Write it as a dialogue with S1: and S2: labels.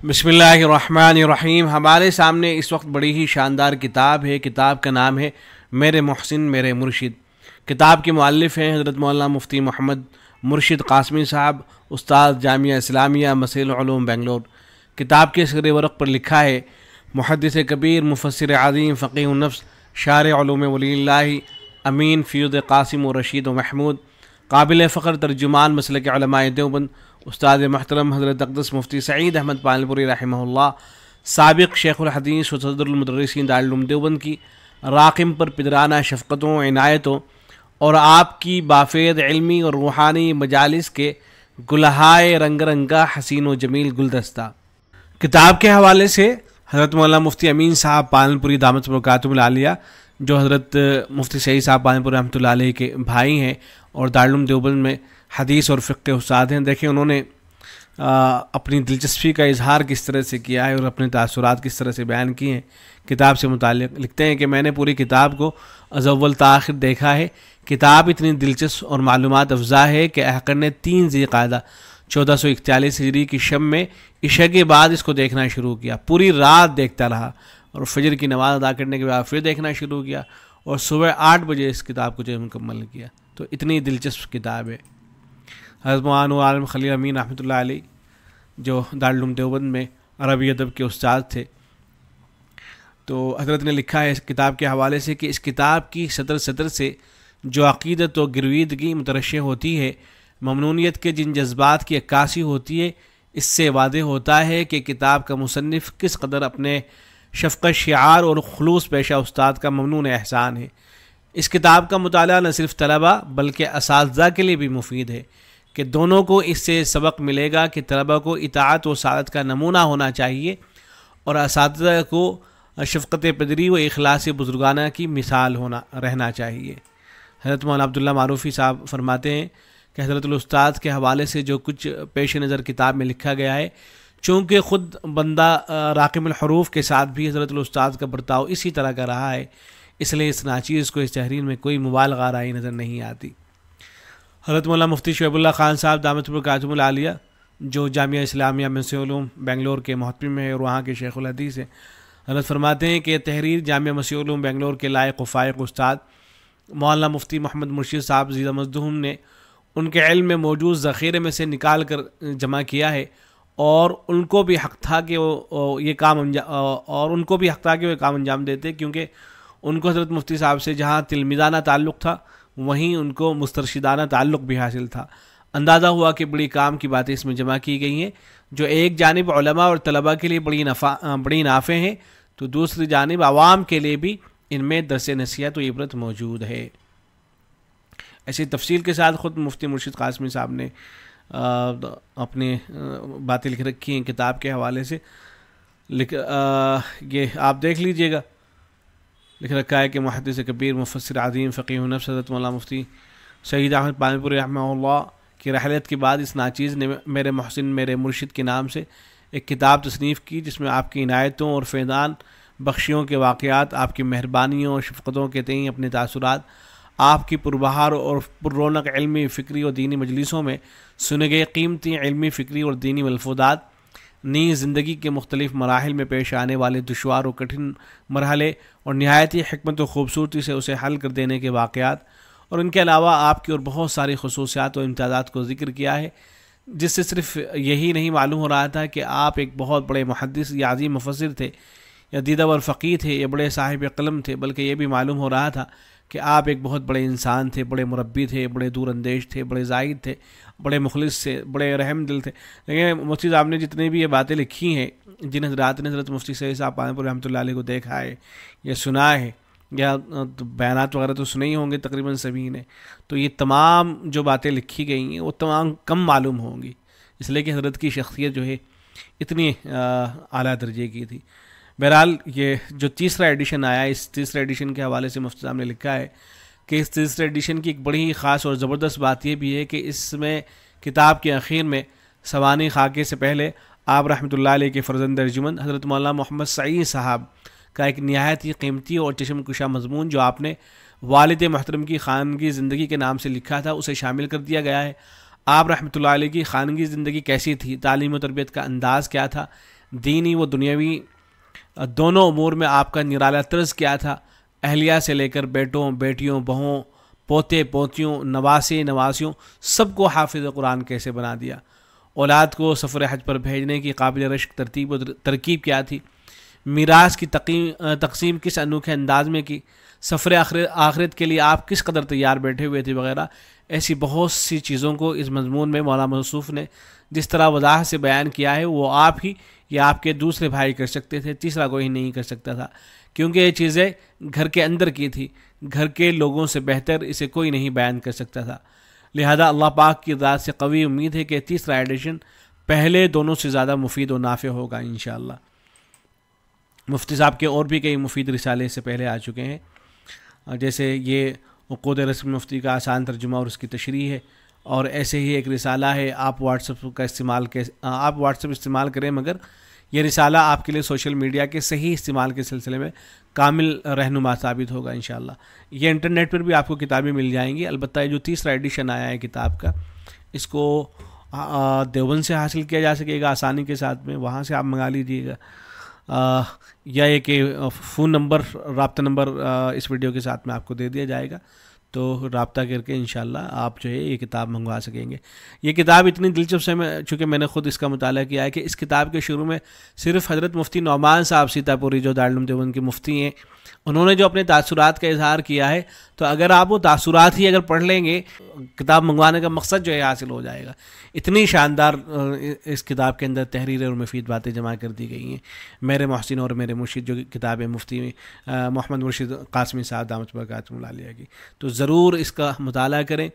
S1: بسم اللہ الرحمن الرحیم۔ ہمارے سامنے اس وقت بڑی ہی شاندار کتاب ہے۔ کتاب کا نام ہے میرے محسن میرے مرشد۔ کتاب کے مؤلف ہیں حضرت مولانا مفتی محمد مرشد قاسمی صاحب، استاد جامعہ اسلامیہ مسیل العلوم بنگلور۔ کتاب کے سر ورق پر لکھا ہے محدث کبیر مفسر عظیم فقیہ النفس شارع علوم ولی اللہ امین فیض قاسم و رشید و محمود، قابل فخر ترجمان مسلک علماء دیوبند استاد محترم حضرت اقدس مفتی سعید احمد پالنپوری رحمہ اللہ، سابق شیخ الحدیث و صدر المدرسین دارالعلوم دیوبند کی راقم پر پدرانہ شفقتوں عنایتوں اور آپ کی بافید علمی اور روحانی مجالس کے گلہائے رنگ رنگا حسین و جمیل گلدستہ۔ کتاب کے حوالے سے حضرت مولانا مفتی امین صاحب پالنپوری دامت برکاتہم العالیہ، جو حضرت مفتی سعید صاحب پالنپوری رحمۃ اللہ علیہ کے بھائی ہیں اور دارالعلوم دیوبند میں حدیث اور فقہ کے استاد ہیں، دیکھیں انہوں نے اپنی دلچسپی کا اظہار کس طرح سے کیا ہے اور اپنے تاثرات کس طرح سے بیان کیے ہیں کتاب سے متعلق۔ لکھتے ہیں کہ میں نے پوری کتاب کو از اول تا آخر دیکھا ہے۔ کتاب اتنی دلچسپ اور معلومات افزا ہے کہ احقر نے 3 ذی قعدہ 1441 ہجری کی شب میں عشاء کے بعد اس کو دیکھنا شروع کیا۔ پوری رات دیکھتا رہا اور فجر کی نماز ادا کرنے کے بعد پھر دیکھنا شروع کیا اور صبح 8 بجے اس کتاب کو جو مکمل کیا۔ تو اتنی دلچسپ کتاب ہے۔ حضرت مولانا عالم خلیل امین رحمۃ اللہ علیہ، جو دارالعلوم دیوبند میں عربی ادب کے استاد تھے، تو حضرت نے لکھا ہے اس کتاب کے حوالے سے کہ اس کتاب کی سطر سے جو عقیدت و گرویدگی مترشح ہوتی ہے، ممنونیت کے جن جذبات کی عکاسی ہوتی ہے، اس سے واضح ہوتا ہے کہ کتاب کا مصنف کس قدر اپنے شفقت شعار اور خلوص پیشہ استاد کا ممنون احسان ہے۔ اس کتاب کا مطالعہ نہ صرف طلباء بلکہ اساتذہ کے لیے بھی مفید ہے کہ دونوں کو اس سے سبق ملے گا کہ طلباء کو اطاعت و سعادت کا نمونہ ہونا چاہیے اور اساتذہ کو شفقت پدری و اخلاص بزرگانہ کی مثال رہنا چاہیے۔ حضرت مولانا عبداللہ معروفی صاحب فرماتے ہیں کہ حضرت الاستاد کے حوالے سے جو کچھ پیش نظر کتاب میں لکھا گیا ہے، چونکہ خود بندہ راقم الحروف کے ساتھ بھی حضرت الاستاد کا برتاؤ اسی طرح کا رہا ہے، اس لیے اس ناچیز کو اس تحریر میں کوئی مبالغہ آرائی نظر نہیں آتی۔ حضرت مولانا مفتی شعیب اللہ خان صاحب دامت برکاتہم العالیہ، جو جامعہ اسلامیہ مسیل العلوم بنگلور کے محتمم ہیں اور وہاں کے شیخ الحدیث ہیں، حضرت فرماتے ہیں کہ یہ تحریر جامعہ مسیل العلوم بنگلور کے لائق و فائق استاد مولانا مفتی محمد مرشد صاحب زیدہ مزدہم نے ان کے علم میں موجود ذخیرے میں سے نکال کر جمع کیا ہے، اور ان کو بھی حق تھا کہ وہ یہ کام انجام دیتے، کیونکہ ان کو حضرت مفتی صاحب سے جہاں تلمیذانہ تعلق تھا وہیں ان کو مسترشدانہ تعلق بھی حاصل تھا۔ اندازہ ہوا کہ بڑی کام کی باتیں اس میں جمع کی گئی ہیں، جو ایک جانب علماء اور طلباء کے لیے بڑی نافع ہیں، تو دوسری جانب عوام کے لیے بھی ان میں درس نصیحت و عبرت موجود ہے۔ ایسی تفصیل کے ساتھ خود مفتی مرشد قاسمی صاحب نے اپنے باتیں لکھ رکھی ہیں کتاب کے حوالے سے۔ یہ آپ دیکھ لیجئے گا، لکھ رکھا ہے کہ محدث کبیر مفسر عظیم فقیہ النفس حضرت مولانا مفتی سعید احمد پالنپوری رحمہ اللہ کی رحلت کے بعد اس ناچیز نے میرے محسن میرے مرشد کے نام سے ایک کتاب تصنیف کی، جس میں آپ کی عنایتوں اور فیضان بخشیوں کے واقعات، آپ کی مہربانیوں اور شفقتوں کے تئیں اپنے تاثرات، آپ کی پربہار اور پر رونق علمی فکری اور دینی مجلسوں میں سنے گئے قیمتی علمی فکری اور دینی ملفوظات، نیز زندگی کے مختلف مراحل میں پیش آنے والے دشوار و کٹھن مرحلے اور نہایت ہی حکمت و خوبصورتی سے اسے حل کر دینے کے واقعات، اور ان کے علاوہ آپ کی اور بہت ساری خصوصیات و امتیازات کو ذکر کیا ہے، جس سے صرف یہی نہیں معلوم ہو رہا تھا کہ آپ ایک بہت بڑے محدث یا عظیم مفسر تھے یا دیدہ ور فقیہ تھے یا بڑے صاحب قلم تھے، بلکہ یہ بھی معلوم ہو رہا تھا کہ آپ ایک بہت بڑے انسان تھے، بڑے مربی تھے، بڑے دور اندیش تھے، بڑے زاہد تھے، بڑے مخلص تھے، بڑے رحم دل تھے۔ لیکن مفتی صاحب نے جتنی بھی یہ باتیں لکھی ہیں، جن حضرات نے حضرت مفتی سعید صاحب پالنپوری رحمۃ اللہ علیہ کو دیکھا ہے یا سنا ہے یا بیانات وغیرہ تو سنے ہی ہوں گے تقریباً سبھی نے، تو یہ تمام جو باتیں لکھی گئی ہیں وہ تمام کم معلوم ہوں گی، اس لیے کہ حضرت کی شخصیت جو ہے اتنی اعلیٰ درجے کی تھی۔ بہرحال یہ جو تیسرا ایڈیشن آیا، اس تیسرے ایڈیشن کے حوالے سے مفتی صاحب نے لکھا ہے کہ اس تیسرے ایڈیشن کی ایک بڑی ہی خاص اور زبردست بات یہ بھی ہے کہ اس میں کتاب کے اخیر میں سوانح خاکے سے پہلے آپ رحمۃ اللہ علیہ کے فرزند ارجمند حضرت مولانا محمد سعید صاحب کا ایک نہایت ہی قیمتی اور چشم کشا مضمون جو آپ نے والد محترم کی خانگی زندگی کے نام سے لکھا تھا، اسے شامل کر دیا گیا ہے۔ آپ رحمۃ اللہ علیہ کی خانگی زندگی کیسی تھی، تعلیم و تربیت کا انداز کیا تھا، دینی و دنیاوی دونوں امور میں آپ کا نرالا طرز کیا تھا. اہلیہ سے لے کر بیٹوں بیٹیوں بہوؤں پوتے پوتیوں نواسے نواسیوں سب کو حافظ قرآن کیسے بنا دیا. اولاد کو سفر حج پر بھیجنے کی قابل رشک ترتیب و ترکیب کیا تھی. میراث کی تقسیم کس انوکھے انداز میں کی. سفر آخرت کے لیے آپ کس قدر تیار بیٹھے ہوئے تھے وغیرہ. ایسی بہت سی چیزوں کو اس مضمون میں مولانا موصوف نے جس طرح وضاحت سے بیان کیا ہے وہ آپ ہی یا آپ کے دوسرے بھائی کر سکتے تھے, تیسرا کوئی نہیں کر سکتا تھا, کیونکہ یہ چیزیں گھر کے اندر کی تھی. گھر کے لوگوں سے بہتر اسے کوئی نہیں بیان کر سکتا تھا. لہذا اللہ پاک کی ذات سے قوی امید ہے کہ تیسرا ایڈیشن پہلے دونوں سے زیادہ مفید و نافع ہوگا انشاءاللہ. مفتی صاحب کے اور بھی کئی مفید رسالے اس سے پہلے آ چکے ہیں, جیسے یہ عقود رسم مفتی کا آسان ترجمہ اور اس کی تشریح ہے, اور ایسے ہی ایک رسالہ ہے آپ واٹس ایپ استعمال کریں مگر یہ رسالہ آپ کے لیے سوشل میڈیا کے صحیح استعمال کے سلسلے میں کامل رہنما ثابت ہوگا انشاءاللہ. یہ انٹرنیٹ پر بھی آپ کو کتابیں مل جائیں گی. البتہ یہ جو تیسرا ایڈیشن آیا ہے کتاب کا اس کو دیوبند سے حاصل کیا جا سکے گا آسانی کے ساتھ میں, وہاں سے آپ منگا لیجیے گا, یا یہ کہ فون نمبر رابطہ نمبر اس ویڈیو کے ساتھ میں آپ کو دے دیا جائے گا, تو رابطہ کر کے انشاءاللہ آپ جو ہے یہ کتاب منگوا سکیں گے. یہ کتاب اتنی دلچسپ ہے چونکہ میں نے خود اس کا مطالعہ کیا ہے کہ اس کتاب کے شروع میں صرف حضرت مفتی نعمان صاحب سیتا پوری جو دارالعلوم دیوبند کے مفتی ہیں انہوں نے جو اپنے تاثرات کا اظہار کیا ہے, تو اگر آپ وہ تاثرات ہی اگر پڑھ لیں گے کتاب منگوانے کا مقصد جو ہے حاصل ہو جائے گا. اتنی شاندار اس کتاب کے اندر تحریر اور مفید باتیں جمع کر دی گئی ہیں. میرے محسن اور میرے مرشد جو کتاب ہے مفتی محمد مرشد قاسمی صاحب دامت برکاتہم العالیہ کی, تو ضرور اس کا مطالعہ کریں.